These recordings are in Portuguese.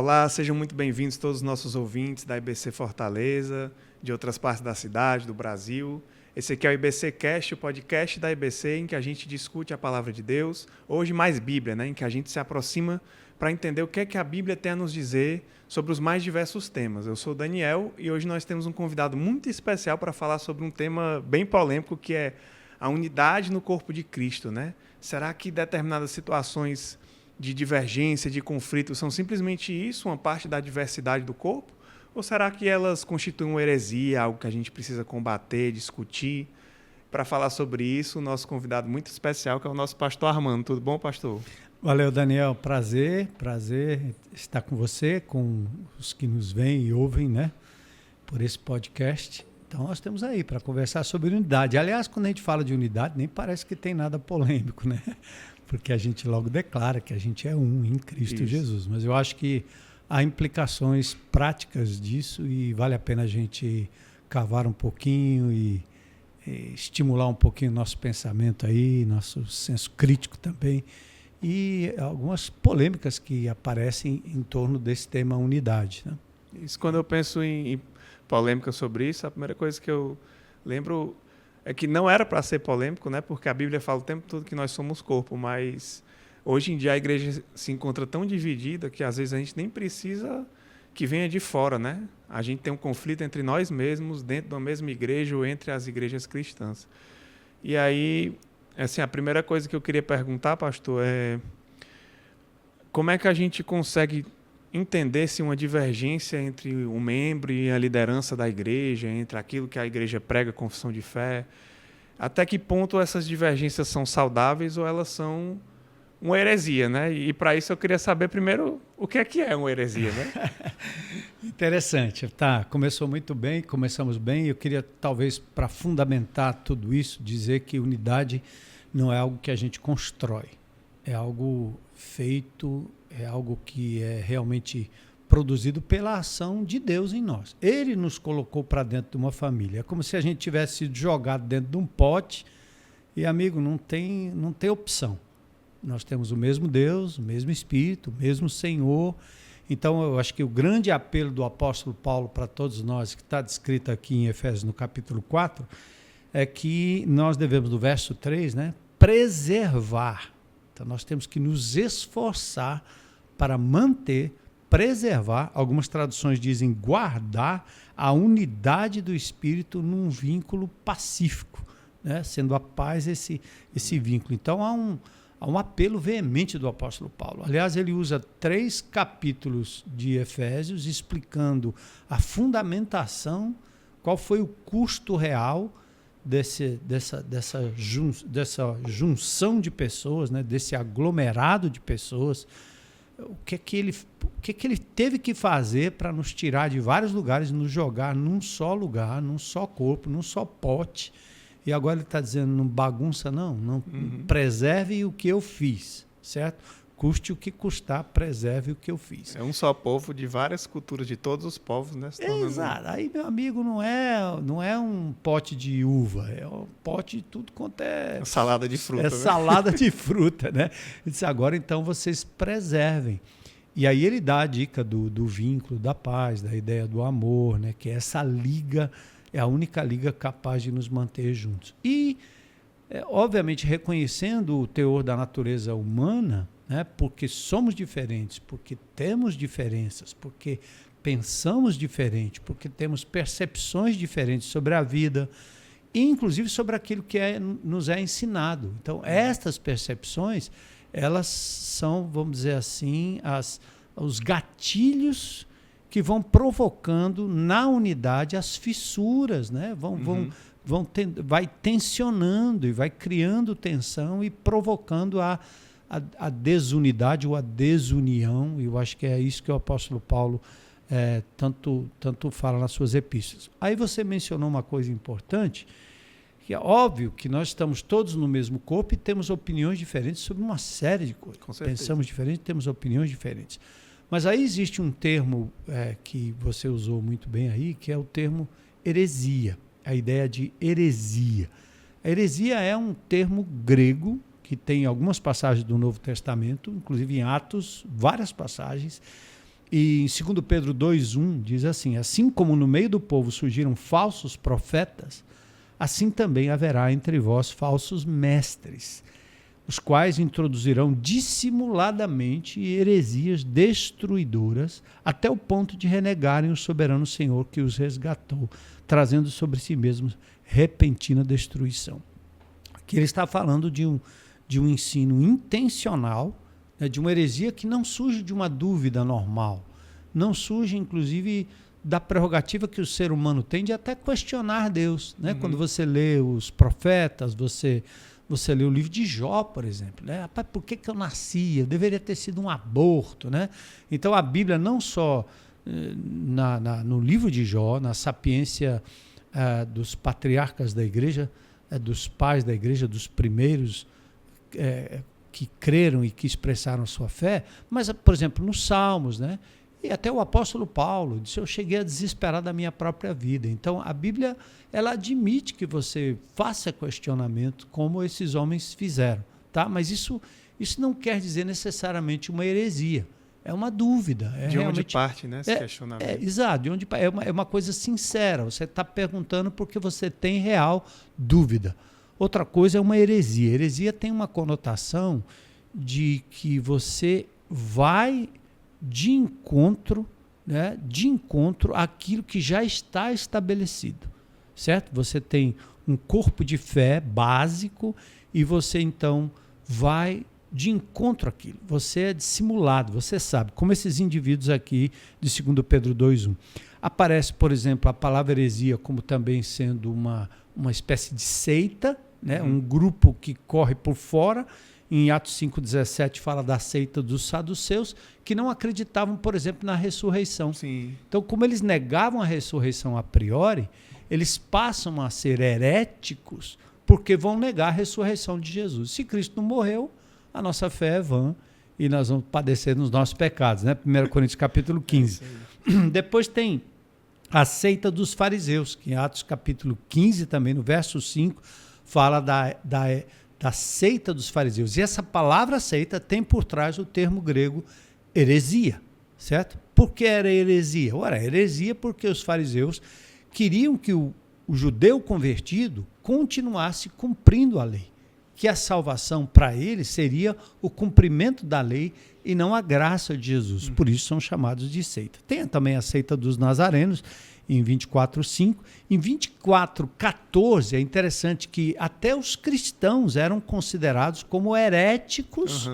Olá, sejam muito bem-vindos todos os nossos ouvintes da IBC Fortaleza, de outras partes da cidade, do Brasil. Esse aqui é o IBC Cast, o podcast da IBC, em que a gente discute a palavra de Deus, hoje mais Bíblia, né? Em que a gente se aproxima para entender o que é que a Bíblia tem a nos dizer sobre os mais diversos temas. Eu sou o Daniel e hoje nós temos um convidado muito especial para falar sobre um tema bem polêmico, que é a unidade no corpo de Cristo, né? Será que determinadas situações de divergência, de conflito, são simplesmente isso, uma parte da diversidade do corpo? Ou será que elas constituem uma heresia, algo que a gente precisa combater, discutir? Para falar sobre isso, o nosso convidado muito especial, que é o nosso pastor Armando. Tudo bom, pastor? Valeu, Daniel. Prazer estar com você, com os que nos veem e ouvem, né, por esse podcast. Então, nós estamos aí para conversar sobre unidade. Aliás, quando a gente fala de unidade, nem parece que tem nada polêmico, né? Porque a gente logo declara que a gente é um em Cristo Jesus. Mas eu acho que há implicações práticas disso e vale a pena a gente cavar um pouquinho e estimular um pouquinho o nosso pensamento aí, nosso senso crítico também, e algumas polêmicas que aparecem em torno desse tema unidade, né? Isso, quando eu penso em polêmica sobre isso, a primeira coisa que eu lembro é que não era para ser polêmico, né? Porque a Bíblia fala o tempo todo que nós somos corpo, mas hoje em dia a igreja se encontra tão dividida que às vezes a gente nem precisa que venha de fora, né? A gente tem um conflito entre nós mesmos, dentro da mesma igreja ou entre as igrejas cristãs. E aí, assim, a primeira coisa que eu queria perguntar, pastor, é como é que a gente consegue entender se uma divergência entre o membro e a liderança da igreja, entre aquilo que a igreja prega, confissão de fé, até que ponto essas divergências são saudáveis ou elas são uma heresia, né? E para isso eu queria saber primeiro o que é uma heresia, né? Interessante, tá? Começamos bem. Eu queria, talvez, para fundamentar tudo isso, dizer que unidade não é algo que a gente constrói, é algo feito, é algo que é realmente produzido pela ação de Deus em nós. Ele nos colocou para dentro de uma família. É como se a gente tivesse sido jogado dentro de um pote e, amigo, não tem opção. Nós temos o mesmo Deus, o mesmo Espírito, o mesmo Senhor. Então, eu acho que o grande apelo do apóstolo Paulo para todos nós, que está descrito aqui em Efésios, no capítulo 4, é que nós devemos, no verso 3, né, preservar. Então, nós temos que nos esforçar para preservar, algumas traduções dizem guardar a unidade do Espírito num vínculo pacífico, né, sendo a paz esse vínculo. Então, há um apelo veemente do apóstolo Paulo. Aliás, ele usa 3 capítulos de Efésios explicando a fundamentação, qual foi o custo real dessa junção de pessoas, né, desse aglomerado de pessoas, o que ele teve que fazer para nos tirar de vários lugares e nos jogar num só lugar, num só corpo, num só pote. E agora ele está dizendo, não bagunça não, preserve o que eu fiz, certo? Custe o que custar, preserve o que eu fiz. É um só povo de várias culturas, de todos os povos, né? Exato. Aí, meu amigo, não é um pote de uva, é um pote de tudo quanto é... Salada de fruta. É, né? Salada de fruta, né? Ele disse, agora então vocês preservem. E aí ele dá a dica do vínculo, da paz, da ideia do amor, né? Que é essa liga, é a única liga capaz de nos manter juntos. E, obviamente, reconhecendo o teor da natureza humana, né, porque somos diferentes, porque temos diferenças, porque pensamos diferente, porque temos percepções diferentes sobre a vida, e inclusive sobre aquilo que nos é ensinado. Então, estas percepções, elas são, vamos dizer assim, os gatilhos que vão provocando na unidade as fissuras, né? Vai tensionando e vai criando tensão e provocando a desunidade ou a desunião, e eu acho que é isso que o apóstolo Paulo tanto fala nas suas epístolas. Aí você mencionou uma coisa importante, que é óbvio que nós estamos todos no mesmo corpo e temos opiniões diferentes sobre uma série de coisas. Pensamos diferente, temos opiniões diferentes. Mas aí existe um termo que você usou muito bem aí, que é o termo heresia, a ideia de heresia. A heresia é um termo grego que tem algumas passagens do Novo Testamento, inclusive em Atos, várias passagens, E em 2 Pedro 2,1 diz assim: assim como no meio do povo surgiram falsos profetas, assim também haverá entre vós falsos mestres, os quais introduzirão dissimuladamente heresias destruidoras, até o ponto de renegarem o soberano Senhor que os resgatou, trazendo sobre si mesmos repentina destruição. Aqui ele está falando de um ensino intencional, né, de uma heresia que não surge de uma dúvida normal, não surge, inclusive, da prerrogativa que o ser humano tem de até questionar Deus. Né? Quando você lê os profetas, você lê o livro de Jó, por exemplo. Né? Rapaz, por que eu nasci? Eu deveria ter sido um aborto. Né? Então, a Bíblia, não só no livro de Jó, na sapiência dos patriarcas da igreja, dos pais da igreja, dos primeiros que creram e que expressaram a sua fé, mas, por exemplo, nos Salmos, né? E até o apóstolo Paulo disse: eu cheguei a desesperar da minha própria vida. Então, a Bíblia, ela admite que você faça questionamento como esses homens fizeram, tá? Mas isso não quer dizer necessariamente uma heresia. É uma dúvida. De onde parte, né, esse questionamento? Exato, de onde é uma coisa sincera. Você está perguntando porque você tem real dúvida. Outra coisa é uma heresia. Heresia tem uma conotação de que você vai de encontro, né, àquilo que já está estabelecido, certo? Você tem um corpo de fé básico e você então vai de encontro àquilo. Você é dissimulado, você sabe, como esses indivíduos aqui de 2 Pedro 2,1. Aparece, por exemplo, a palavra heresia como também sendo uma espécie de seita, né? Um grupo que corre por fora. Em Atos 5,17 fala da seita dos saduceus, que não acreditavam, por exemplo, na ressurreição. Sim. Então, como eles negavam a ressurreição a priori, eles passam a ser heréticos porque vão negar a ressurreição de Jesus. Se Cristo não morreu, a nossa fé é vã e nós vamos padecer nos nossos pecados, né? 1 Coríntios capítulo 15. Depois tem a seita dos fariseus, que em Atos capítulo 15 também, no verso 5, fala da seita dos fariseus. E essa palavra seita tem por trás o termo grego heresia, certo? Por que era heresia? Ora, heresia porque os fariseus queriam que o judeu convertido continuasse cumprindo a lei, que a salvação para eles seria o cumprimento da lei e não a graça de Jesus. Por isso são chamados de seita. Tem também a seita dos nazarenos, em 24:5. Em 24:14 é interessante que até os cristãos eram considerados como heréticos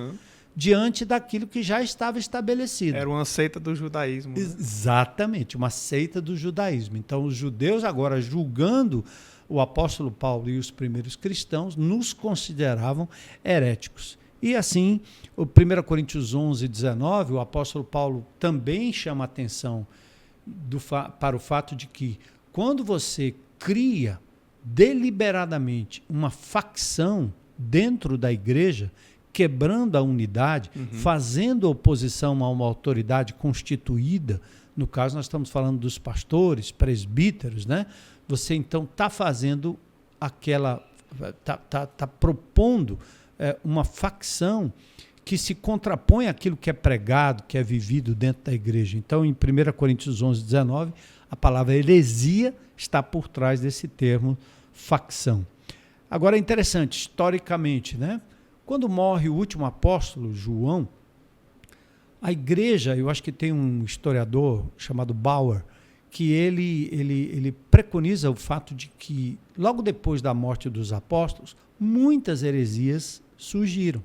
diante daquilo que já estava estabelecido. Era uma seita do judaísmo. Né? Exatamente, uma seita do judaísmo. Então, os judeus agora, julgando o apóstolo Paulo e os primeiros cristãos, nos consideravam heréticos. E assim, o 1 Coríntios 11:19, o apóstolo Paulo também chama a atenção para o fato de que quando você cria deliberadamente uma facção dentro da igreja, quebrando a unidade, fazendo oposição a uma autoridade constituída, no caso nós estamos falando dos pastores, presbíteros, né? Você então está fazendo está propondo uma facção que se contrapõe àquilo que é pregado, que é vivido dentro da igreja. Então, em 1 Coríntios 11:19, a palavra heresia está por trás desse termo facção. Agora, é interessante, historicamente, né? Quando morre o último apóstolo, João, a igreja, eu acho que tem um historiador chamado Bauer, que ele preconiza o fato de que, logo depois da morte dos apóstolos, muitas heresias surgiram.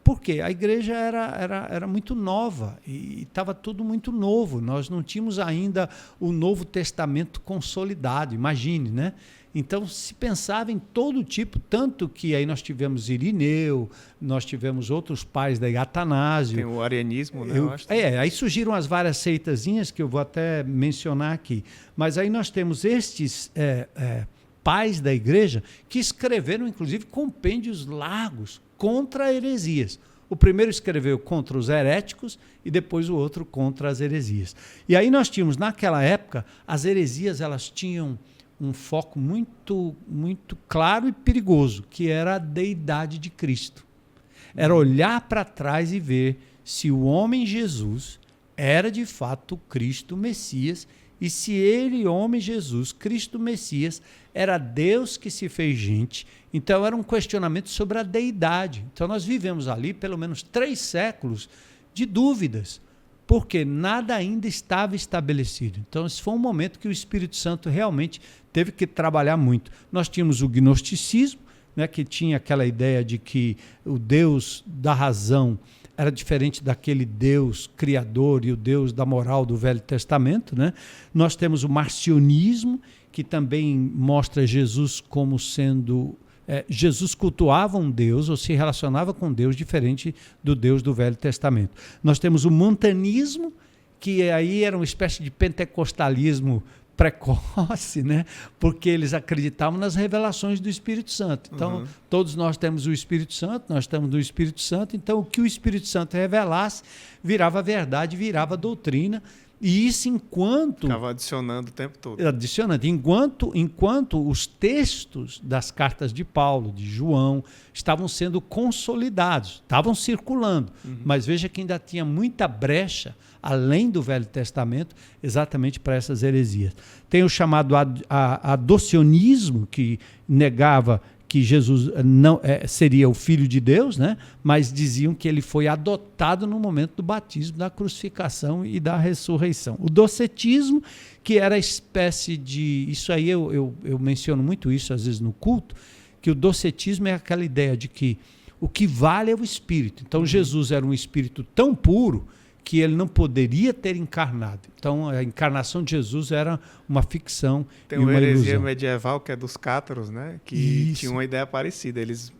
Porque a igreja era muito nova e estava tudo muito novo. Nós não tínhamos ainda o Novo Testamento consolidado, imagine, né? Então se pensava em todo tipo, tanto que aí nós tivemos Irineu, nós tivemos outros pais daí, Atanásio. Tem o arianismo, né? Aí surgiram as várias seitazinhas que eu vou até mencionar aqui. Mas aí nós temos estes pais da igreja que escreveram, inclusive, compêndios largos contra heresias. O primeiro escreveu contra os heréticos e depois o outro contra as heresias. E aí nós tínhamos, naquela época, as heresias elas tinham um foco muito, muito claro e perigoso, que era a deidade de Cristo. Era olhar para trás e ver se o homem Jesus era de fato Cristo Messias. E se ele, homem Jesus, Cristo Messias, era Deus que se fez gente, então era um questionamento sobre a deidade. Então nós vivemos ali pelo menos 3 séculos de dúvidas, porque nada ainda estava estabelecido. Então esse foi um momento que o Espírito Santo realmente teve que trabalhar muito. Nós tínhamos o gnosticismo, né, que tinha aquela ideia de que o Deus da razão era diferente daquele Deus criador e o Deus da moral do Velho Testamento, né? Nós temos o marcionismo, que também mostra Jesus como sendo... Jesus cultuava um Deus ou se relacionava com Deus diferente do Deus do Velho Testamento. Nós temos o montanismo, que aí era uma espécie de pentecostalismo precoce, né? Porque eles acreditavam nas revelações do Espírito Santo. Então, todos nós temos o Espírito Santo, nós estamos no Espírito Santo, então o que o Espírito Santo revelasse virava verdade, virava doutrina, e isso enquanto... Ficava adicionando o tempo todo. Adicionando. Enquanto os textos das cartas de Paulo, de João, estavam sendo consolidados, estavam circulando, mas veja que ainda tinha muita brecha, além do Velho Testamento, exatamente para essas heresias. Tem o chamado adocionismo, que negava que Jesus não seria o Filho de Deus, né? Mas diziam que ele foi adotado no momento do batismo, da crucificação e da ressurreição. O docetismo, que era a espécie de... Isso aí eu menciono muito isso, às vezes, no culto, que o docetismo é aquela ideia de que o que vale é o Espírito. Então, Jesus era um Espírito tão puro que ele não poderia ter encarnado. Então, a encarnação de Jesus era uma ficção. Tem uma heresia medieval que é dos cátaros, né? Que tinha uma ideia parecida. Eles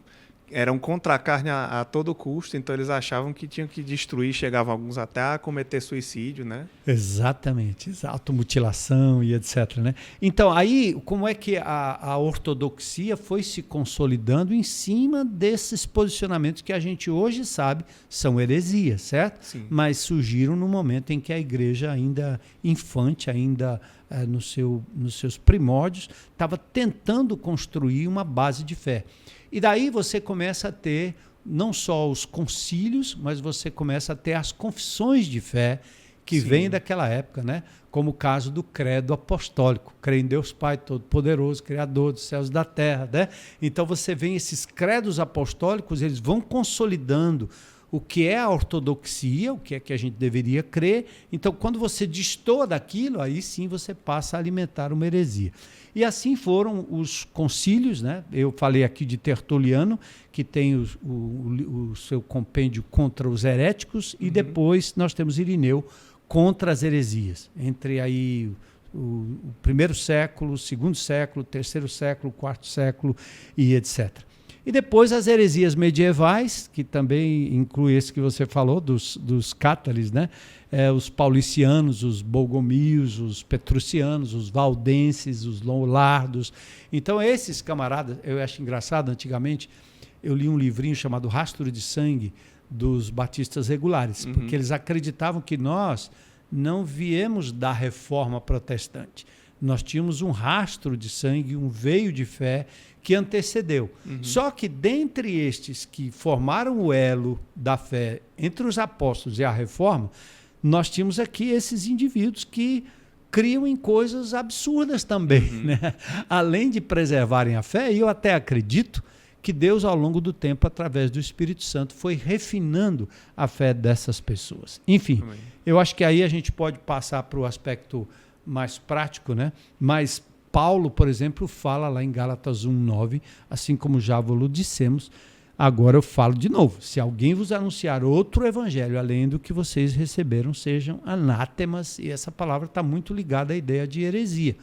eram contra a carne a todo custo, então eles achavam que tinham que destruir, chegavam alguns até a cometer suicídio, né? Exatamente, automutilação e etc, né? Então, aí, como é que a ortodoxia foi se consolidando em cima desses posicionamentos que a gente hoje sabe são heresias, certo? Sim. Mas surgiram no momento em que a igreja ainda infante, ainda nos seus primórdios, estava tentando construir uma base de fé. E daí você começa a ter não só os concílios, mas você começa a ter as confissões de fé que vêm daquela época, né? Como o caso do credo apostólico. Creio em Deus Pai Todo-Poderoso, Criador dos céus e da terra, né? Então você vê esses credos apostólicos, eles vão consolidando o que é a ortodoxia, o que é que a gente deveria crer. Então, quando você destoa daquilo, aí sim você passa a alimentar uma heresia. E assim foram os concílios, né? Eu falei aqui de Tertuliano, que tem o seu compêndio contra os heréticos, e depois nós temos Irineu contra as heresias. Entre aí o 1º século, o 2º século, o 3º século, o 4º século e etc. E depois as heresias medievais, que também inclui esse que você falou, dos cátares, né? Os paulicianos, os bolgomios, os petrucianos, os valdenses, os lollardos. Então esses camaradas, eu acho engraçado, antigamente eu li um livrinho chamado Rastro de Sangue dos Batistas Regulares, porque eles acreditavam que nós não viemos da reforma protestante. Nós tínhamos um rastro de sangue, um veio de fé que antecedeu. Só que dentre estes que formaram o elo da fé entre os apóstolos e a reforma, nós tínhamos aqui esses indivíduos que criam em coisas absurdas também, né? Além de preservarem a fé, e eu até acredito que Deus, ao longo do tempo, através do Espírito Santo, foi refinando a fé dessas pessoas. Enfim, eu acho que aí a gente pode passar para o aspecto mais prático, né? Mas Paulo, por exemplo, fala lá em Gálatas 1:9, assim como já vos dissemos, agora eu falo de novo, se alguém vos anunciar outro evangelho além do que vocês receberam, sejam anátemas, e essa palavra está muito ligada à ideia de heresia,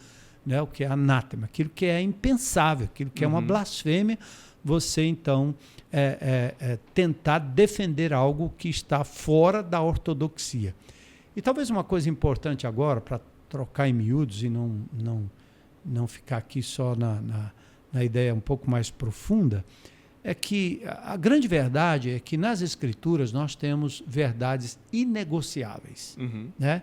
né? O que é anátema, aquilo que é impensável, aquilo que é uma blasfêmia, você então tentar defender algo que está fora da ortodoxia. E talvez uma coisa importante agora, para trocar em miúdos e não ficar aqui só na ideia um pouco mais profunda, é que a grande verdade é que nas Escrituras nós temos verdades inegociáveis, né?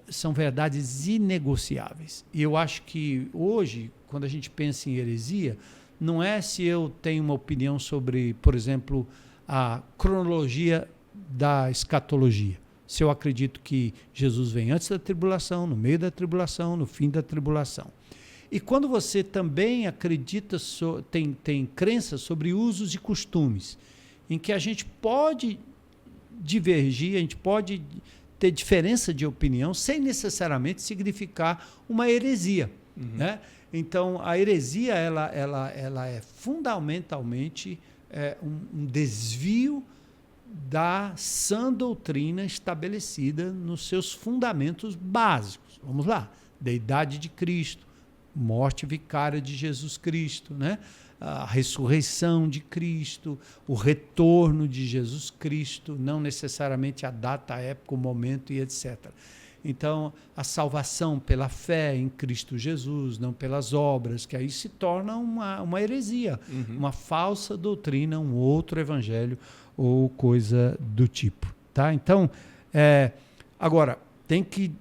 São verdades inegociáveis. E eu acho que hoje, quando a gente pensa em heresia, não é se eu tenho uma opinião sobre, por exemplo, a cronologia da escatologia. Se eu acredito que Jesus vem antes da tribulação, no meio da tribulação, no fim da tribulação. E quando você também acredita, tem crença sobre usos e costumes, em que a gente pode divergir, a gente pode ter diferença de opinião sem necessariamente significar uma heresia. Né? Então, a heresia ela é fundamentalmente um desvio da sã doutrina estabelecida nos seus fundamentos básicos. Vamos lá, deidade de Cristo, morte vicária de Jesus Cristo, né? A ressurreição de Cristo, o retorno de Jesus Cristo, não necessariamente a data, a época, o momento e etc. Então, a salvação pela fé em Cristo Jesus, não pelas obras, que aí se torna uma heresia, uma falsa doutrina, um outro evangelho ou coisa do tipo. Tá? Então, agora, tem que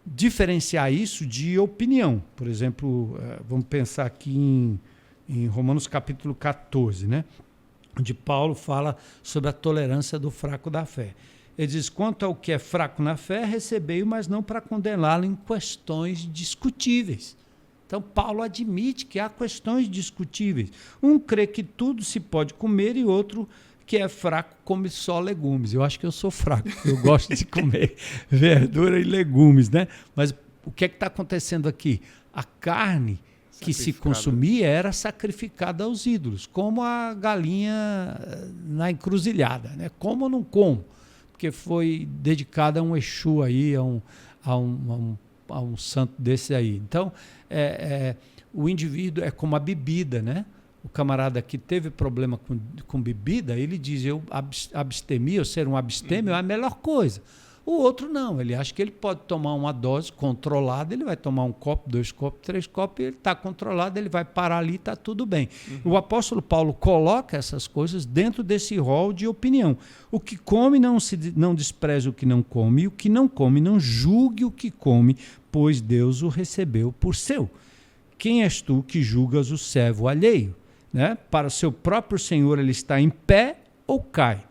diferenciar isso de opinião. Por exemplo, vamos pensar aqui em Romanos capítulo 14, né? Onde Paulo fala sobre a tolerância do fraco da fé. Ele diz, quanto ao que é fraco na fé, recebei-o, mas não para condená-lo em questões discutíveis. Então, Paulo admite que há questões discutíveis. Um crê que tudo se pode comer e outro que é fraco come só legumes. Eu acho que eu sou fraco, eu gosto de comer verdura e legumes, né? Mas o que é que está acontecendo aqui? A carne que se consumia era sacrificada aos ídolos, como a galinha na encruzilhada, né? Como ou não como? Porque foi dedicada a um Exu aí, a um santo desse aí. Então, o indivíduo é como a bebida, né? O camarada que teve problema com bebida, ele diz, abstemia, ou ser um abstêmio é a melhor coisa. O outro não, ele acha que ele pode tomar uma dose controlada, ele vai tomar 1 copo, 2 copos, 3 copos, e ele está controlado, ele vai parar ali e está tudo bem. O apóstolo Paulo coloca essas coisas dentro desse rol de opinião. O que come não despreze o que não come, e o que não come não julgue o que come, pois Deus o recebeu por seu. Quem és tu que julgas o servo alheio? Né? Para o seu próprio Senhor ele está em pé ou cai?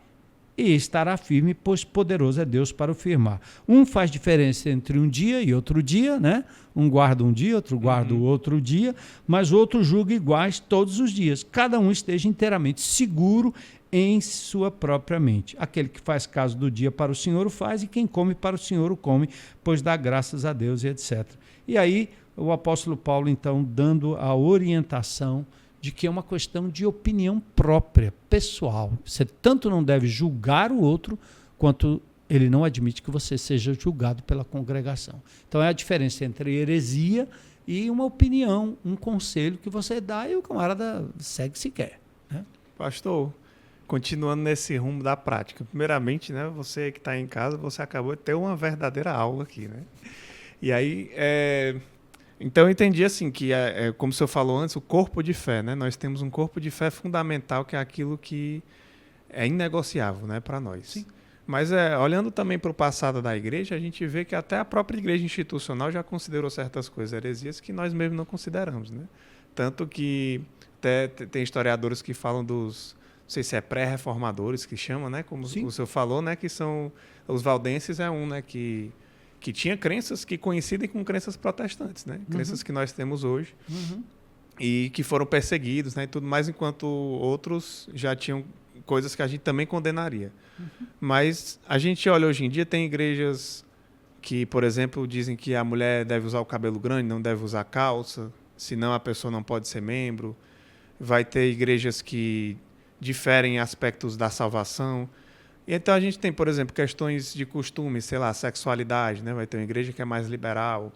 E estará firme, pois poderoso é Deus para o firmar. Um faz diferença entre um dia e outro dia, né? Um guarda um dia, outro guarda o outro dia, mas o outro julga iguais todos os dias. Cada um esteja inteiramente seguro em sua própria mente. Aquele que faz caso do dia para o Senhor o faz, e quem come para o Senhor o come, pois dá graças a Deus e etc. E aí o apóstolo Paulo, então, dando a orientação de que é uma questão de opinião própria, pessoal. Você tanto não deve julgar o outro, quanto ele não admite que você seja julgado pela congregação. Então é a diferença entre heresia e uma opinião, um conselho que você dá e o camarada segue se quer. Né? Pastor, continuando nesse rumo da prática, primeiramente, né, você que está em casa, você acabou de ter uma verdadeira aula aqui, né? E aí, então eu entendi assim, que como o senhor falou antes, o corpo de fé, né? Nós temos um corpo de fé fundamental, que é aquilo que é inegociável, né, para nós. Sim. Mas olhando também para o passado da igreja, a gente vê que até a própria igreja institucional já considerou certas coisas heresias que nós mesmos não consideramos, né? Tanto que até tem historiadores que falam dos, não sei se é pré-reformadores que chamam, né? Como Sim. o senhor falou, né? Que são os valdenses, né? Que tinha crenças que coincidem com crenças protestantes, né? Crenças que nós temos hoje e que foram perseguidos, né? E tudo mais, enquanto outros já tinham coisas que a gente também condenaria. Mas a gente olha hoje em dia, tem igrejas que, por exemplo, dizem que a mulher deve usar o cabelo grande, não deve usar calça, senão a pessoa não pode ser membro. Vai ter igrejas que diferem em aspectos da salvação. E então a gente tem, por exemplo, questões de costume, sei lá, sexualidade, né? Vai ter uma igreja que é mais liberal.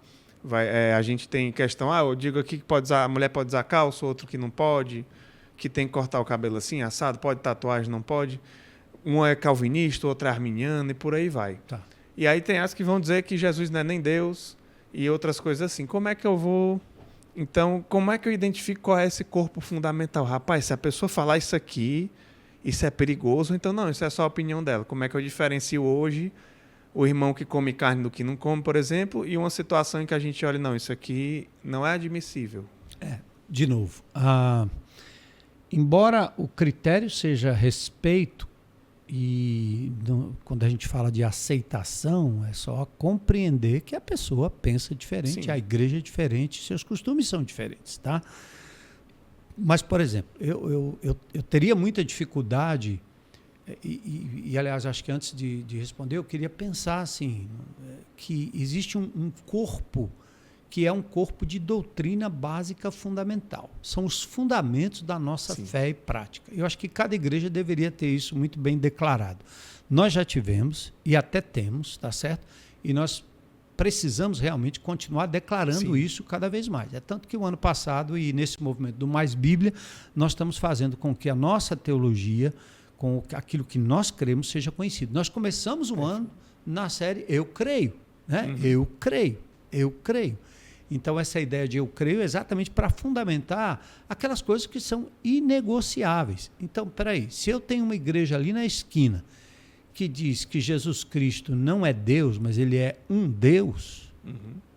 A gente tem questão, eu digo aqui que a mulher pode usar calça, outro que não pode, que tem que cortar o cabelo assim, assado, pode tatuagem, não pode. Um é calvinista, outro é arminiano e por aí vai. Tá. E aí tem as que vão dizer que Jesus não é nem Deus e outras coisas assim. Como é que eu vou... Então, como é que eu identifico qual é esse corpo fundamental? Rapaz, se a pessoa falar isso aqui, isso é perigoso, então não, isso é só a opinião dela. Como é que eu diferencio hoje o irmão que come carne do que não come, por exemplo, e uma situação em que a gente olha, não, isso aqui não é admissível. De novo, embora o critério seja respeito, quando a gente fala de aceitação, é só compreender que a pessoa pensa diferente, Sim. a igreja é diferente, seus costumes são diferentes, tá? Mas, por exemplo, eu teria muita dificuldade, aliás, acho que antes de responder, eu queria pensar assim, que existe um corpo que é um corpo de doutrina básica fundamental. São os fundamentos da nossa Sim. fé e prática. Eu acho que cada igreja deveria ter isso muito bem declarado. Nós já tivemos e até temos, tá certo? E nós precisamos realmente continuar declarando Sim. isso cada vez mais. É tanto que o ano passado, e nesse movimento do Mais Bíblia, nós estamos fazendo com que a nossa teologia, com aquilo que nós cremos, seja conhecido. Nós começamos o ano na série Eu Creio, né? Uhum. Eu creio, eu creio. Então, essa ideia de eu creio é exatamente para fundamentar aquelas coisas que são inegociáveis. Então, peraí, se eu tenho uma igreja ali na esquina que diz que Jesus Cristo não é Deus, mas ele é um Deus,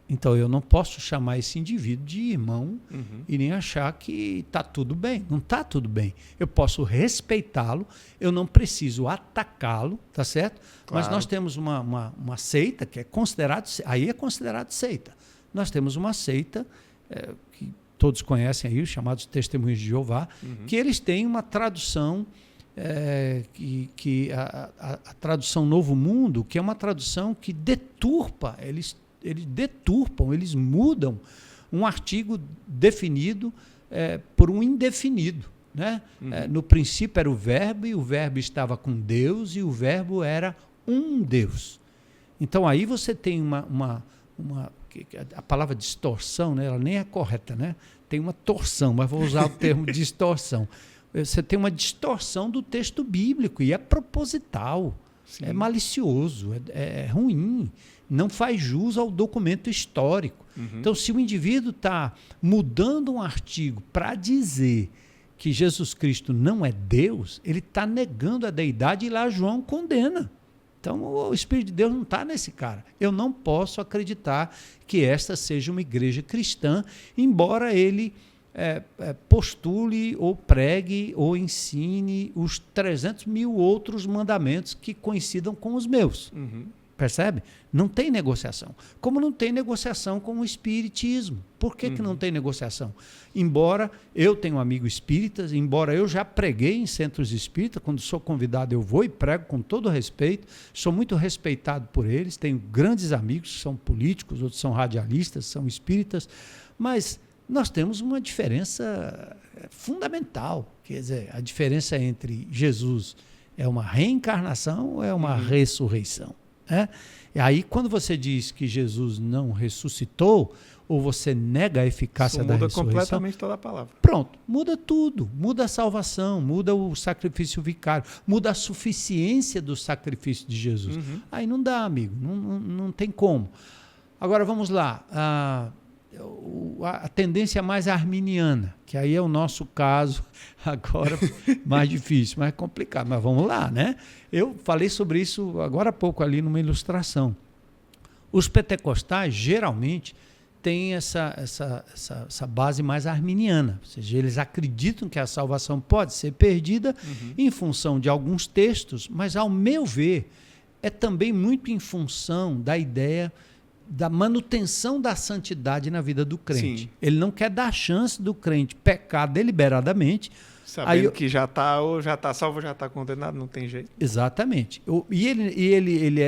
então eu não posso chamar esse indivíduo de irmão e nem achar que está tudo bem. Não está tudo bem. Eu posso respeitá-lo, eu não preciso atacá-lo, tá certo? Claro. Mas nós temos uma seita que é considerado, aí é considerado seita. Nós temos uma seita que todos conhecem aí, os chamados Testemunhos de Jeová, que eles têm uma tradução, a tradução Novo Mundo, que é uma tradução que deturpa, eles deturpam, eles mudam um artigo definido por um indefinido. Né? No princípio era o verbo, e o verbo estava com Deus, e o verbo era um Deus. Então aí você tem a palavra distorção, né, ela nem é correta, né? Tem uma torção, mas vou usar o termo distorção. Você tem uma distorção do texto bíblico e é proposital, Sim. é malicioso, é ruim, não faz jus ao documento histórico. Então, se o indivíduo está mudando um artigo para dizer que Jesus Cristo não é Deus, ele está negando a deidade e lá João condena. Então, o Espírito de Deus não está nesse cara. Eu não posso acreditar que esta seja uma igreja cristã, embora ele postule ou pregue ou ensine os 300 mil outros mandamentos que coincidam com os meus. Percebe? Não tem negociação. Como não tem negociação com o espiritismo. Por que não tem negociação? Embora eu tenha amigos espíritas, embora eu já preguei em centros espíritas, quando sou convidado eu vou e prego com todo respeito, sou muito respeitado por eles, tenho grandes amigos que são políticos, outros são radialistas, são espíritas, mas nós temos uma diferença fundamental. Quer dizer, a diferença entre Jesus é uma reencarnação ou é uma ressurreição? E aí, quando você diz que Jesus não ressuscitou, ou você nega a eficácia da ressurreição... muda completamente toda a palavra. Pronto, muda tudo. Muda a salvação, muda o sacrifício vicário, muda a suficiência do sacrifício de Jesus. Aí não dá, amigo, não tem como. Agora, vamos lá. A tendência mais arminiana, que aí é o nosso caso agora mais difícil, mais complicado, mas vamos lá, né? Eu falei sobre isso agora há pouco ali numa ilustração. Os pentecostais geralmente têm essa base mais arminiana, ou seja, eles acreditam que a salvação pode ser perdida em função de alguns textos, mas ao meu ver é também muito em função da ideia da manutenção da santidade na vida do crente. Sim. Ele não quer dar chance do crente pecar deliberadamente. Sabendo que já está salvo, já está condenado, não tem jeito. Exatamente. Ele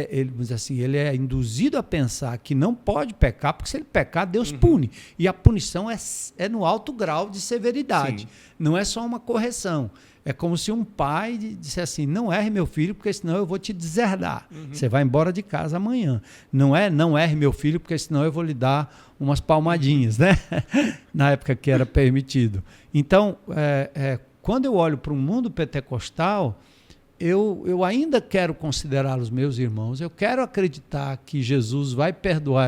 é induzido a pensar que não pode pecar, porque se ele pecar, Deus pune. E a punição é no alto grau de severidade. Sim. Não é só uma correção. É como se um pai dissesse assim, não erre meu filho, porque senão eu vou te deserdar. Você vai embora de casa amanhã. Não erre meu filho, porque senão eu vou lhe dar umas palmadinhas, né? Na época que era permitido. Então, quando eu olho para o mundo pentecostal, eu ainda quero considerá-los meus irmãos, eu quero acreditar que Jesus vai perdoar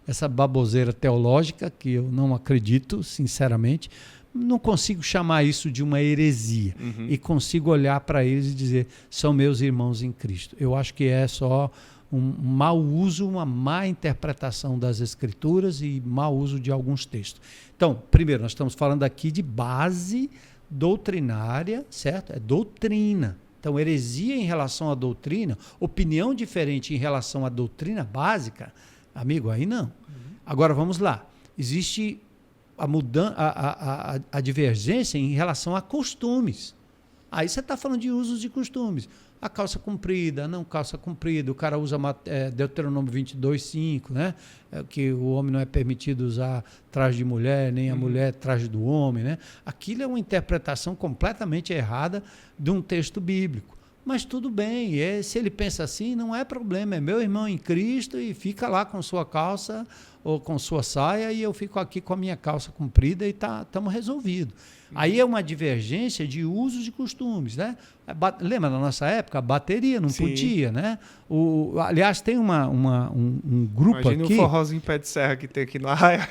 essa baboseira teológica, que eu não acredito, sinceramente. Não consigo chamar isso de uma heresia e consigo olhar para eles e dizer, são meus irmãos em Cristo. Eu acho que é só um mau uso, uma má interpretação das Escrituras e mau uso de alguns textos. Então, primeiro, nós estamos falando aqui de base doutrinária, certo? É doutrina, Então, heresia em relação à doutrina, opinião diferente em relação à doutrina básica, amigo, aí não. Agora, vamos lá. Existe a divergência em relação a costumes. Aí você está falando de usos e costumes. A calça comprida, não calça comprida, o cara usa Deuteronômio 22:5, né? Que o homem não é permitido usar traje de mulher, nem a mulher traje do homem, né? Aquilo é uma interpretação completamente errada de um texto bíblico. Mas tudo bem, se ele pensa assim, não é problema, é meu irmão em Cristo e fica lá com sua calça ou com sua saia e eu fico aqui com a minha calça comprida e estamos resolvidos. Aí é uma divergência de usos e costumes, né? Lembra, na nossa época, a bateria não podia, né? Aliás, tem um grupo Imagina aqui... Imagina o forrozinho pé de serra que tem aqui no Arraial.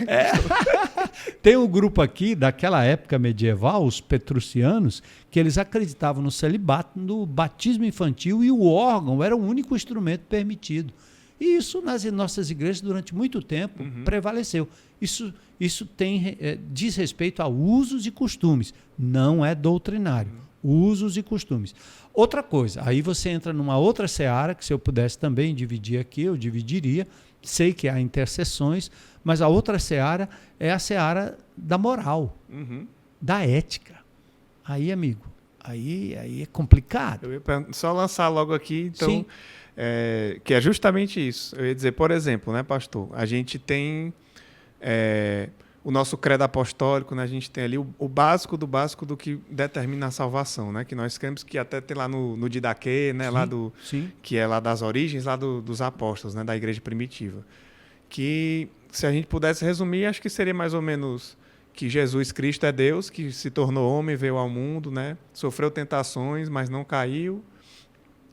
Tem um grupo aqui, daquela época medieval, os petrucianos, que eles acreditavam no celibato, no batismo infantil, e o órgão era o único instrumento permitido. E isso nas nossas igrejas durante muito tempo prevaleceu. Isso diz respeito a usos e costumes, não é doutrinário. Usos e costumes. Outra coisa, aí você entra numa outra seara, que se eu pudesse também dividir aqui, eu dividiria. Sei que há interseções, mas a outra seara é a seara da moral, da ética. Aí, amigo, aí é complicado. Eu ia só lançar logo aqui, então... que é justamente isso. Eu ia dizer, por exemplo, né, pastor, a gente tem o nosso credo apostólico, né, a gente tem ali o básico do que determina a salvação, né, que nós cremos que até tem lá no Didaquê, né, que é lá das origens, lá dos apóstolos, né, da igreja primitiva. Que, se a gente pudesse resumir, acho que seria mais ou menos que Jesus Cristo é Deus, que se tornou homem, veio ao mundo, né, sofreu tentações, mas não caiu,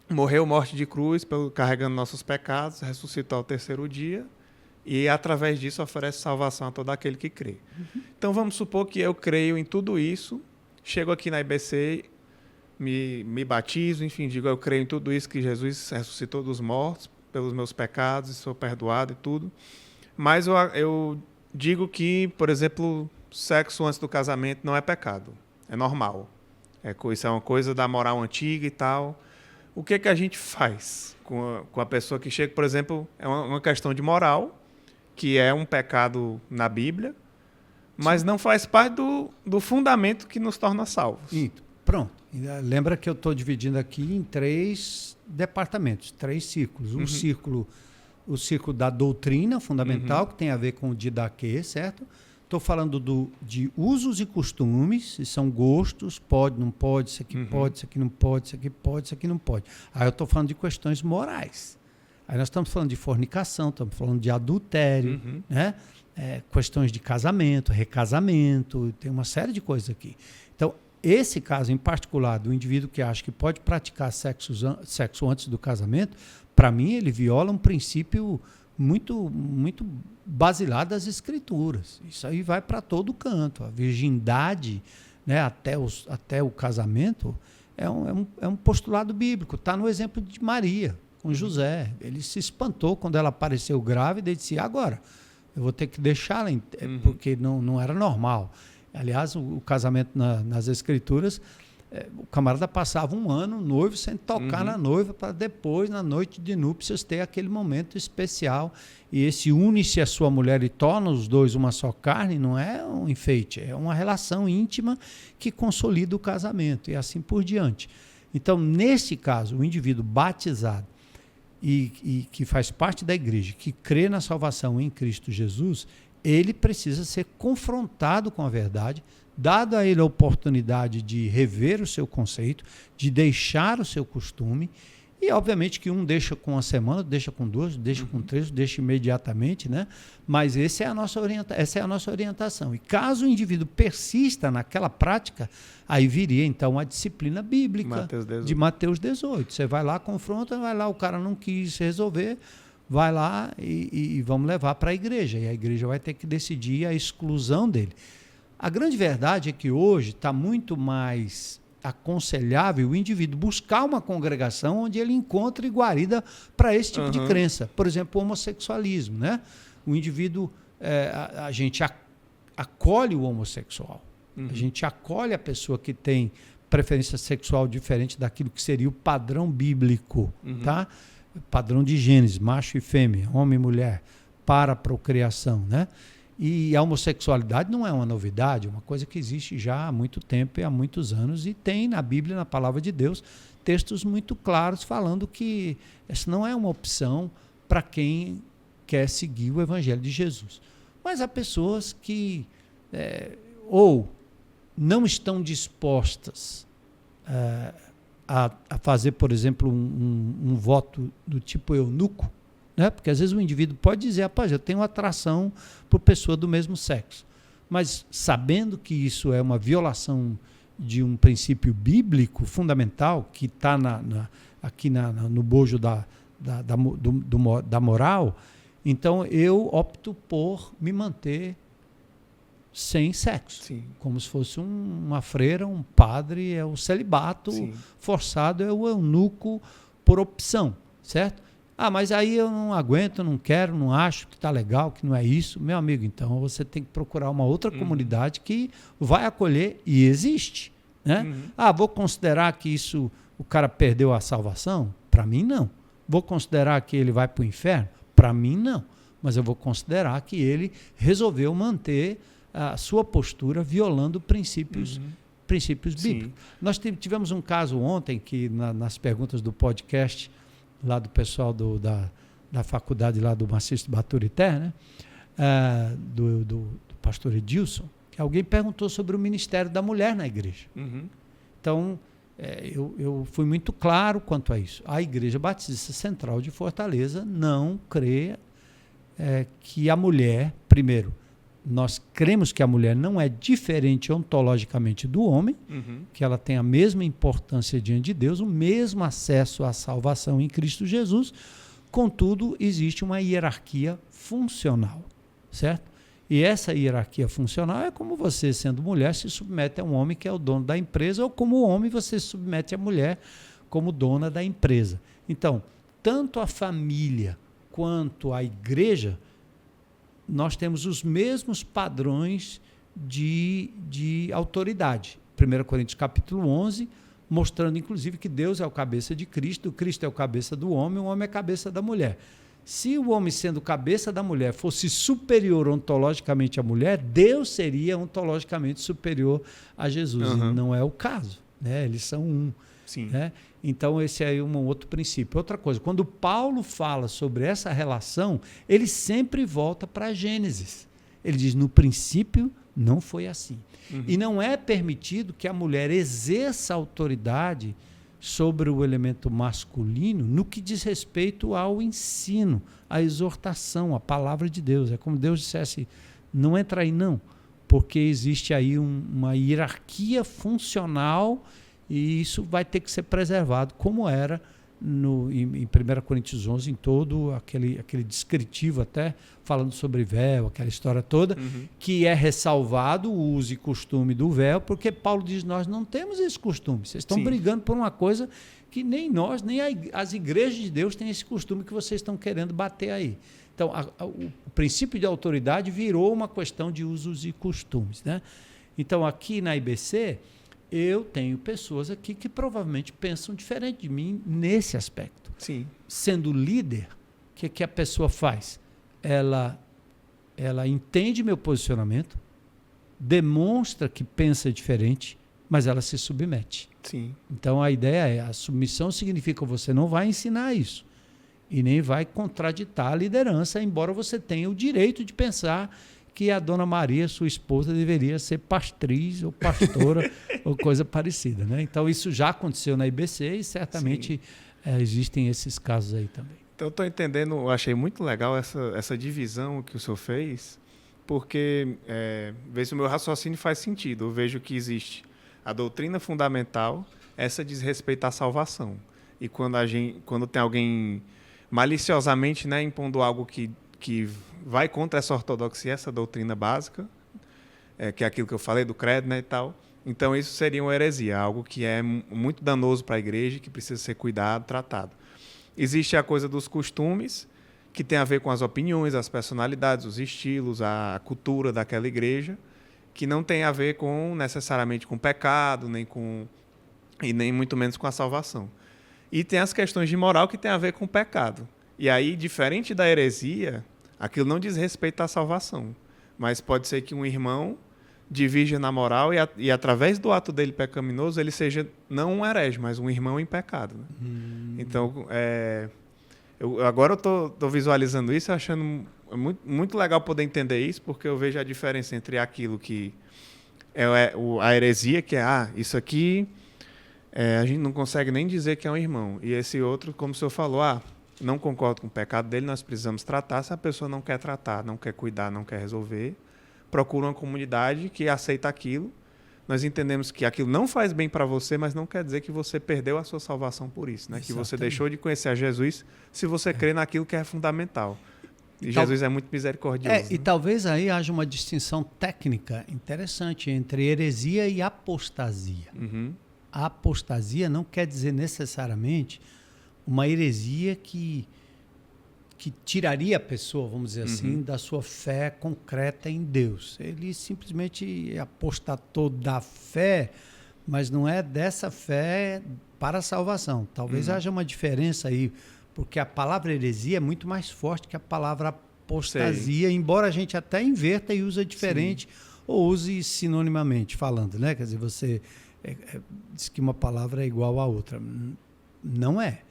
morreu morte de cruz, carregando nossos pecados, ressuscitou ao terceiro dia e, através disso, oferece salvação a todo aquele que crê. Então, vamos supor que eu creio em tudo isso, chego aqui na IBC, me batizo, enfim, digo, eu creio em tudo isso, que Jesus ressuscitou dos mortos pelos meus pecados e sou perdoado e tudo. Mas eu digo que, por exemplo, sexo antes do casamento não é pecado, é normal. Isso é uma coisa da moral antiga e tal. O que a gente faz com a pessoa que chega, por exemplo, é uma questão de moral, que é um pecado na Bíblia, mas não faz parte do fundamento que nos torna salvos. Pronto. Lembra que eu estou dividindo aqui em 3 departamentos, 3 círculos. O círculo da doutrina fundamental, que tem a ver com o didaquê, certo? Estou falando de usos e costumes, se são gostos, pode, não pode, isso aqui pode, isso aqui não pode, isso aqui pode, isso aqui não pode. Aí eu estou falando de questões morais. Aí nós estamos falando de fornicação, estamos falando de adultério, né? Questões de casamento, recasamento, tem uma série de coisas aqui. Então, esse caso em particular do indivíduo que acha que pode praticar sexo antes do casamento, para mim ele viola um princípio muito, muito basilar das Escrituras. Isso aí vai para todo canto. A virgindade, né, até o casamento é um postulado bíblico. Está no exemplo de Maria com José. Ele se espantou quando ela apareceu grávida e disse, agora, eu vou ter que deixá-la, porque não era normal. Aliás, o casamento nas Escrituras, o camarada passava 1 ano noivo sem tocar na noiva, para depois, na noite de núpcias, ter aquele momento especial. E esse une-se a sua mulher e torna os dois uma só carne, não é um enfeite, é uma relação íntima que consolida o casamento e assim por diante. Então, nesse caso, o indivíduo batizado e que faz parte da igreja, que crê na salvação em Cristo Jesus, ele precisa ser confrontado com a verdade, dado a ele a oportunidade de rever o seu conceito, de deixar o seu costume, e obviamente que um deixa com 1 semana, deixa com 2, deixa com 3, deixa imediatamente, né? Mas essa é a nossa orientação. E caso o indivíduo persista naquela prática, aí viria então a disciplina bíblica de Mateus 18. Você vai lá, confronta, vai lá, o cara não quis resolver, vai lá e vamos levar para a igreja. E a igreja vai ter que decidir a exclusão dele. A grande verdade é que hoje está muito mais aconselhável o indivíduo buscar uma congregação onde ele encontre guarida para esse tipo de crença. Por exemplo, o homossexualismo, né? O indivíduo, a gente acolhe o homossexual. A gente acolhe a pessoa que tem preferência sexual diferente daquilo que seria o padrão bíblico, Uhum. tá? Padrão de Gênesis, macho e fêmea, homem e mulher, para a procriação, né? E a homossexualidade não é uma novidade, é uma coisa que existe já há muito tempo e há muitos anos, e tem na Bíblia, na Palavra de Deus, textos muito claros falando que essa não é uma opção para quem quer seguir o Evangelho de Jesus. Mas há pessoas que ou não estão dispostas a fazer, por exemplo, um voto do tipo eunuco, né? Porque às vezes o indivíduo pode dizer, rapaz, eu tenho atração por pessoa do mesmo sexo, mas sabendo que isso é uma violação de um princípio bíblico fundamental que está aqui no bojo da moral, então eu opto por me manter sem sexo. Sim. Como se fosse uma freira, um padre, é o celibato Sim. forçado, é o eunuco por opção, certo? Ah, mas aí eu não aguento, não quero, não acho que está legal, que não é isso. Meu amigo, então você tem que procurar uma outra comunidade que vai acolher e existe, né? Ah, vou considerar que isso, o cara perdeu a salvação? Para mim, não. Vou considerar que ele vai para o inferno? Para mim, não. Mas eu vou considerar que ele resolveu manter a sua postura violando princípios bíblicos. Nós tivemos um caso ontem que nas perguntas do podcast lá do pessoal da faculdade lá do Maciço de Baturité, né? Do pastor Edilson, que alguém perguntou sobre o ministério da mulher na igreja. Então, eu fui muito claro quanto a isso. A Igreja Batista Central de Fortaleza não crê que a mulher, primeiro, nós cremos que a mulher não é diferente ontologicamente do homem, que ela tem a mesma importância diante de Deus, o mesmo acesso à salvação em Cristo Jesus, contudo, existe uma hierarquia funcional, certo? E essa hierarquia funcional é como você, sendo mulher, se submete a um homem que é o dono da empresa, ou como homem você se submete a mulher como dona da empresa. Então, tanto a família quanto a igreja, nós temos os mesmos padrões de autoridade. 1 Coríntios capítulo 11, mostrando inclusive que Deus é o cabeça de Cristo, Cristo é o cabeça do homem, o homem é a cabeça da mulher. Se o homem, sendo cabeça da mulher, fosse superior ontologicamente à mulher, Deus seria ontologicamente superior a Jesus. E não é o caso, né? Eles são um. Sim. Né? Então, esse é um outro princípio. Outra coisa, quando Paulo fala sobre essa relação, ele sempre volta para Gênesis. Ele diz, no princípio, não foi assim. E não é permitido que a mulher exerça autoridade sobre o elemento masculino no que diz respeito ao ensino, à exortação, à palavra de Deus. É como Deus dissesse, não entra aí não, porque existe aí uma hierarquia funcional e isso vai ter que ser preservado, como era em 1 Coríntios 11, em todo aquele descritivo até, falando sobre véu, aquela história toda, que é ressalvado o uso e costume do véu, porque Paulo diz, nós não temos esse costume, vocês estão brigando por uma coisa que nem nós, nem as igrejas de Deus têm esse costume que vocês estão querendo bater aí. Então, o princípio de autoridade virou uma questão de usos e costumes, né? Então, aqui na IBC, eu tenho pessoas aqui que provavelmente pensam diferente de mim nesse aspecto. Sim. Sendo líder, o que a pessoa faz? Ela entende meu posicionamento, demonstra que pensa diferente, mas ela se submete. Sim. Então, a ideia é, a submissão significa que você não vai ensinar isso e nem vai contraditar a liderança, embora você tenha o direito de pensar que a dona Maria, sua esposa, deveria ser pastriz ou pastora ou coisa parecida, né? Então, isso já aconteceu na IBC e certamente existem esses casos aí também. Então, eu estou entendendo, eu achei muito legal essa divisão que o senhor fez, porque vê se o meu raciocínio faz sentido. Eu vejo que existe a doutrina fundamental, essa diz respeito à salvação. E quando tem alguém maliciosamente, né, impondo algo que vai contra essa ortodoxia, essa doutrina básica, que é aquilo que eu falei do credo, né, e tal. Então, isso seria uma heresia, algo que é muito danoso para a igreja, que precisa ser cuidado, tratado. Existe a coisa dos costumes, que tem a ver com as opiniões, as personalidades, os estilos, a cultura daquela igreja, que não tem a ver necessariamente com pecado, nem com e nem muito menos com a salvação. E tem as questões de moral que tem a ver com o pecado. E aí, diferente da heresia, aquilo não diz respeito à salvação. Mas pode ser que um irmão divirja na moral e através do ato dele pecaminoso, ele seja não um herege, mas um irmão em pecado. Né? Então, agora eu estou visualizando isso, achando muito legal poder entender isso, porque eu vejo a diferença entre aquilo que a heresia, que é, isso aqui a gente não consegue nem dizer que é um irmão. E esse outro, como o senhor falou, não concordo com o pecado dele, nós precisamos tratar. Se a pessoa não quer tratar, não quer cuidar, não quer resolver, procura uma comunidade que aceita aquilo. Nós entendemos que aquilo não faz bem para você, mas não quer dizer que você perdeu a sua salvação por isso, né? Que você deixou de conhecer a Jesus se você crê naquilo que é fundamental. E Jesus é muito misericordioso. E talvez aí haja uma distinção técnica interessante entre heresia e apostasia. A apostasia não quer dizer necessariamente uma heresia que tiraria a pessoa, vamos dizer assim, da sua fé concreta em Deus. Ele simplesmente apostatou da fé, mas não é dessa fé para a salvação. Talvez haja uma diferença aí, porque a palavra heresia é muito mais forte que a palavra apostasia, embora a gente até inverta e use diferente, ou use sinonimamente falando, né? Quer dizer, você diz que uma palavra é igual à outra. Não é.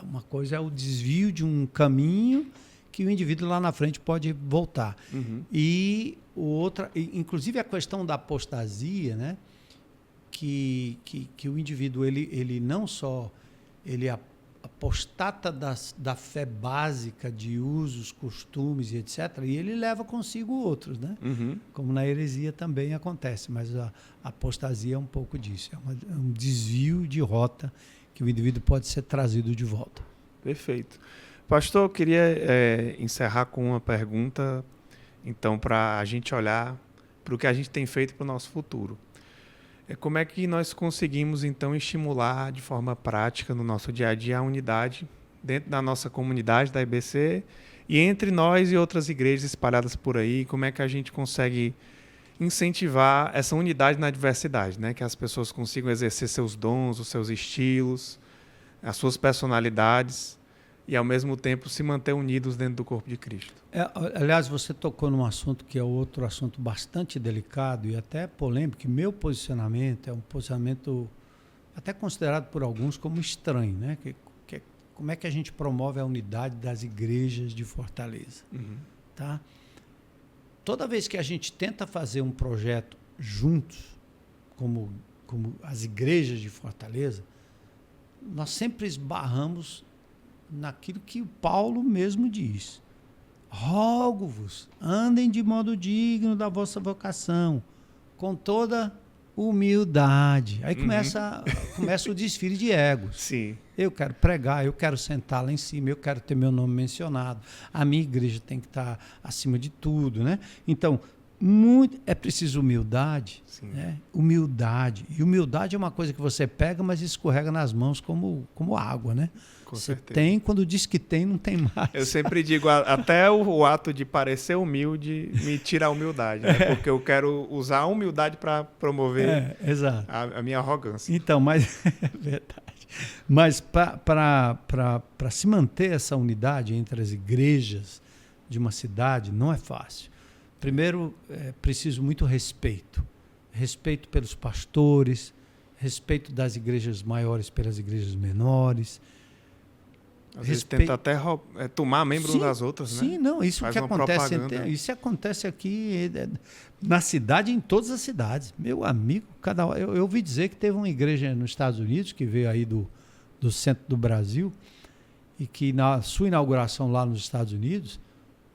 Uma coisa é o desvio de um caminho que o indivíduo lá na frente pode voltar. E outra, inclusive a questão da apostasia, né? Que o indivíduo ele não só ele apostata da fé básica de usos, costumes e etc., e ele leva consigo outros, né? Como na heresia também acontece, mas a apostasia é um pouco disso, é um desvio de rota que o indivíduo pode ser trazido de volta. Perfeito. Pastor, eu queria encerrar com uma pergunta, então, para a gente olhar para o que a gente tem feito para o nosso futuro. Como é que nós conseguimos, então, estimular de forma prática no nosso dia a dia a unidade dentro da nossa comunidade da IBC e entre nós e outras igrejas espalhadas por aí? Como é que a gente consegue incentivar essa unidade na diversidade, né? Que as pessoas consigam exercer seus dons, os seus estilos, as suas personalidades e, ao mesmo tempo, se manter unidos dentro do corpo de Cristo. Aliás, você tocou num assunto que é outro assunto bastante delicado e até polêmico. Meu posicionamento é um posicionamento até considerado por alguns como estranho, né? Como é que a gente promove a unidade das igrejas de Fortaleza? Tá? Toda vez que a gente tenta fazer um projeto juntos, como as igrejas de Fortaleza, nós sempre esbarramos naquilo que o Paulo mesmo diz. Rogo-vos, andem de modo digno da vossa vocação, com toda humildade. Aí começa o desfile de egos. Sim. Eu quero pregar, eu quero sentar lá em cima, eu quero ter meu nome mencionado. A minha igreja tem que estar acima de tudo, né? Então, é preciso humildade, né? Humildade. E humildade é uma coisa que você pega, mas escorrega nas mãos como água, né? Com você certeza. Tem, quando diz que tem, não tem mais. Eu sempre digo, até o ato de parecer humilde me tira a humildade, né? Porque eu quero usar a humildade para promover a minha arrogância. Então, mas é verdade. Mas para se manter essa unidade entre as igrejas de uma cidade não é fácil. Primeiro, é preciso muito respeito. Respeito pelos pastores, respeito das igrejas maiores pelas igrejas menores. Às vezes tenta até tomar membro das outras, né? Sim, não, isso que acontece. Isso acontece aqui na cidade, em todas as cidades. Meu amigo, eu ouvi dizer que teve uma igreja nos Estados Unidos, que veio aí do centro do Brasil, e que na sua inauguração lá nos Estados Unidos,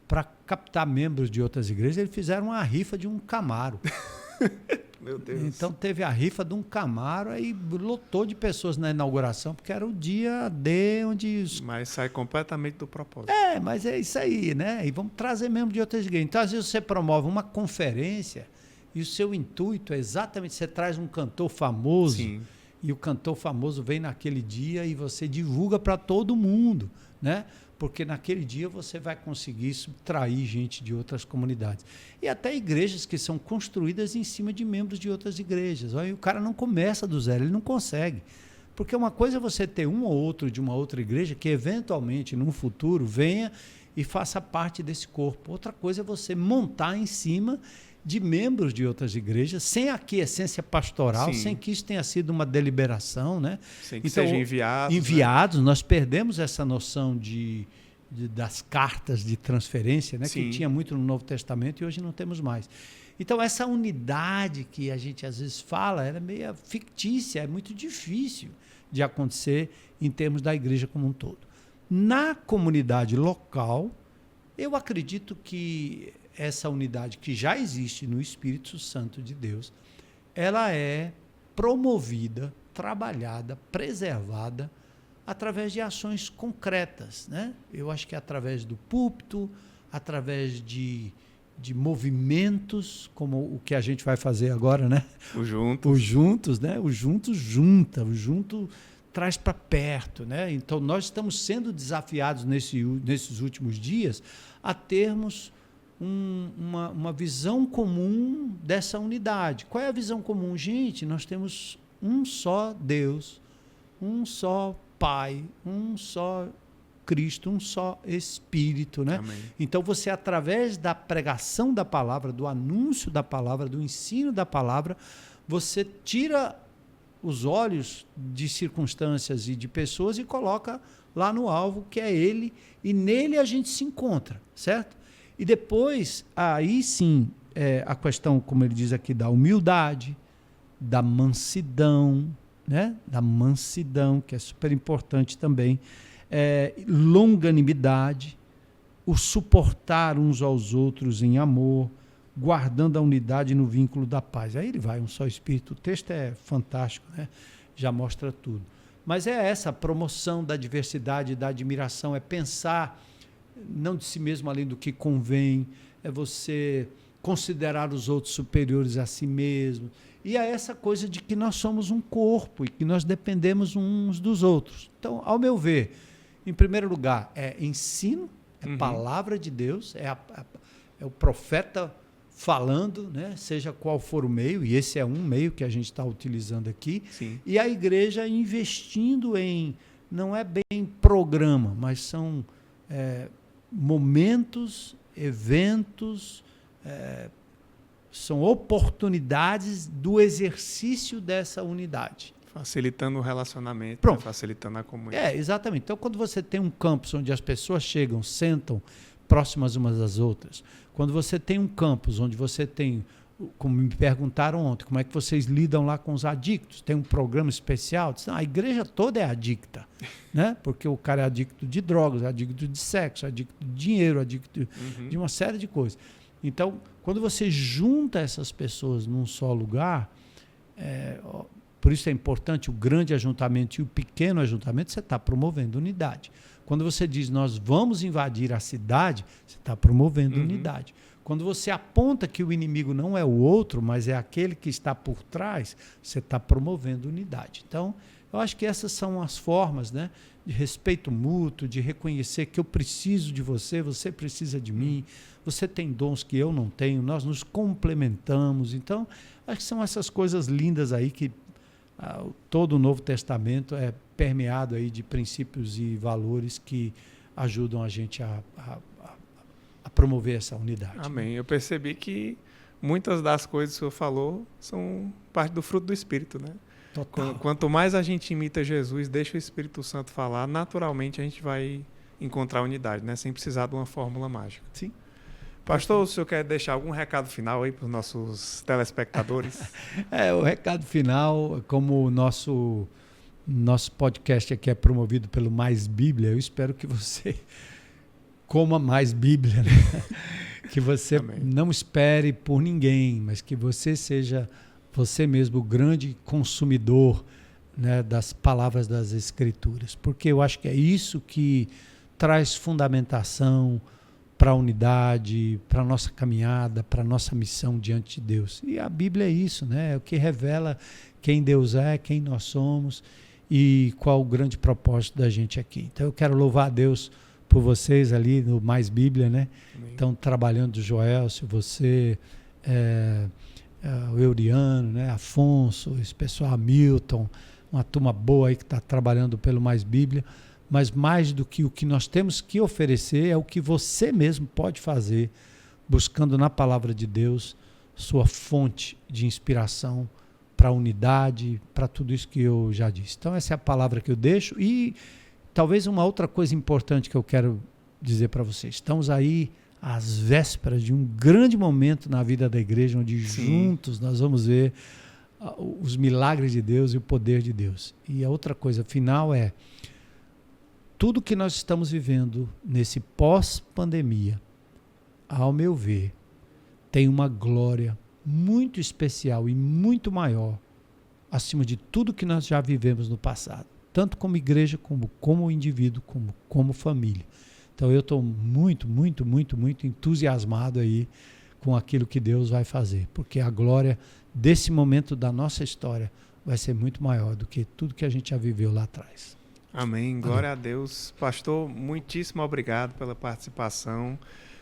para captar membros de outras igrejas, eles fizeram uma rifa de um Camaro. Meu Deus. Então teve a rifa de um Camaro, aí lotou de pessoas na inauguração, porque era o dia D onde... Mas sai completamente do propósito. Mas é isso aí, né? E vamos trazer membros de outras igrejas. Então, às vezes, você promove uma conferência e o seu intuito é exatamente, você traz um cantor famoso. Sim. E o cantor famoso vem naquele dia e você divulga para todo mundo, né? porque naquele dia você vai conseguir subtrair gente de outras comunidades. E até igrejas que são construídas em cima de membros de outras igrejas. Aí o cara não começa do zero, ele não consegue. Porque uma coisa é você ter um ou outro de uma outra igreja que eventualmente, num futuro, venha e faça parte desse corpo. Outra coisa é você montar em cima de membros de outras igrejas, sem a essência pastoral, Sim. sem que isso tenha sido uma deliberação, né? Sem que sejam enviados. Enviados, né? Nós perdemos essa noção das cartas de transferência, né? Que tinha muito no Novo Testamento e hoje não temos mais. Então, essa unidade que a gente às vezes fala, ela é meio fictícia, é muito difícil de acontecer em termos da igreja como um todo. Na comunidade local, eu acredito que essa unidade que já existe no Espírito Santo de Deus, ela é promovida, trabalhada, preservada através de ações concretas, né? Eu acho que é através do púlpito, através de movimentos, como o que a gente vai fazer agora, né? O Juntos. O Juntos, né? O Juntos junta, o Junto traz para perto, né? Então, nós estamos sendo desafiados nesses últimos dias a termos uma visão comum dessa unidade. Qual é a visão comum? Gente, nós temos um só Deus, um só Pai, um só Cristo, um só Espírito, né? Amém. Então, você, através da pregação da palavra, do anúncio da palavra, do ensino da palavra, você tira os olhos de circunstâncias e de pessoas e coloca lá no alvo, que é Ele, e nele a gente se encontra, certo? E depois, aí sim, a questão, como ele diz aqui, da humildade, da mansidão, né? Da mansidão, que é super importante também, longanimidade, o suportar uns aos outros em amor, guardando a unidade no vínculo da paz. Aí ele vai, um só Espírito. O texto é fantástico, né? Já mostra tudo. Mas é essa promoção da diversidade, da admiração, é pensar não de si mesmo além do que convém, é você considerar os outros superiores a si mesmo. E é essa coisa de que nós somos um corpo e que nós dependemos uns dos outros. Então, ao meu ver, em primeiro lugar, é ensino, é palavra de Deus, é o profeta falando, né? Seja qual for o meio, e esse é um meio que a gente está utilizando aqui, Sim. E a igreja investindo em, não é bem programa, mas são momentos, eventos, são oportunidades do exercício dessa unidade. Facilitando o relacionamento, Pronto. Né? Facilitando a comunidade. Exatamente. Então, quando você tem um campus onde as pessoas chegam, sentam próximas umas das outras, quando você tem um campus onde você tem, como me perguntaram ontem, como é que vocês lidam lá com os adictos? Tem um programa especial? A igreja toda é adicta, né? Porque o cara é adicto de drogas, adicto de sexo, adicto de dinheiro, adicto de uma série de coisas. Então, quando você junta essas pessoas num só lugar, por isso é importante o grande ajuntamento e o pequeno ajuntamento, você está promovendo unidade. Quando você diz, nós vamos invadir a cidade, você está promovendo unidade. Quando você aponta que o inimigo não é o outro, mas é aquele que está por trás, você está promovendo unidade. Então, eu acho que essas são as formas, né, de respeito mútuo, de reconhecer que eu preciso de você, você precisa de mim, você tem dons que eu não tenho, nós nos complementamos. Então, acho que são essas coisas lindas aí que todo o Novo Testamento é permeado aí de princípios e valores que ajudam a gente a promover essa unidade. Amém. Eu percebi que muitas das coisas que o senhor falou são parte do fruto do Espírito, né? Total. Quanto mais a gente imita Jesus, deixa o Espírito Santo falar, naturalmente a gente vai encontrar unidade, né? Sem precisar de uma fórmula mágica. Sim. Pastor, o senhor quer deixar algum recado final aí para os nossos telespectadores? O recado final, como o nosso podcast aqui é promovido pelo Mais Bíblia, eu espero que você coma mais Bíblia, né? Que você Amém. Não espere por ninguém, mas que você seja você mesmo o grande consumidor, né, das palavras das Escrituras, porque eu acho que é isso que traz fundamentação para a unidade, para a nossa caminhada, para a nossa missão diante de Deus. E a Bíblia é isso, né? É o que revela quem Deus é, quem nós somos e qual o grande propósito da gente aqui. Então eu quero louvar a Deus por vocês ali no Mais Bíblia, né? Amém. Estão trabalhando, Joel, se você, o Euriano, né? Afonso, esse pessoal, Hamilton, uma turma boa aí que está trabalhando pelo Mais Bíblia, mas mais do que o que nós temos que oferecer é o que você mesmo pode fazer, buscando na palavra de Deus sua fonte de inspiração para a unidade, para tudo isso que eu já disse. Então essa é a palavra que eu deixo e talvez uma outra coisa importante que eu quero dizer para vocês. Estamos aí às vésperas de um grande momento na vida da igreja, onde juntos nós vamos ver os milagres de Deus e o poder de Deus. E a outra coisa final é tudo que nós estamos vivendo nesse pós-pandemia, ao meu ver, tem uma glória muito especial e muito maior acima de tudo que nós já vivemos no passado, tanto como igreja, como indivíduo, como família. Então eu estou muito, muito, muito, muito entusiasmado aí com aquilo que Deus vai fazer, porque a glória desse momento da nossa história vai ser muito maior do que tudo que a gente já viveu lá atrás. Amém. Glória a Deus. Pastor, muitíssimo obrigado pela participação.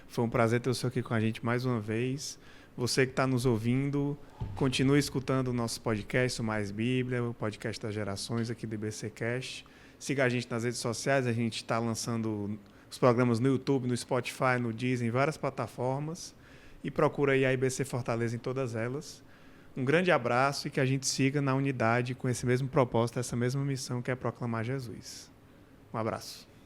Foi um prazer ter o senhor aqui com a gente mais uma vez. Você que está nos ouvindo, continue escutando o nosso podcast, o Mais Bíblia, o podcast das gerações aqui do IBCcast. Siga a gente nas redes sociais, a gente está lançando os programas no YouTube, no Spotify, no Deezer, em várias plataformas. E procura aí a IBC Fortaleza em todas elas. Um grande abraço e que a gente siga na unidade com esse mesmo propósito, essa mesma missão que é proclamar Jesus. Um abraço.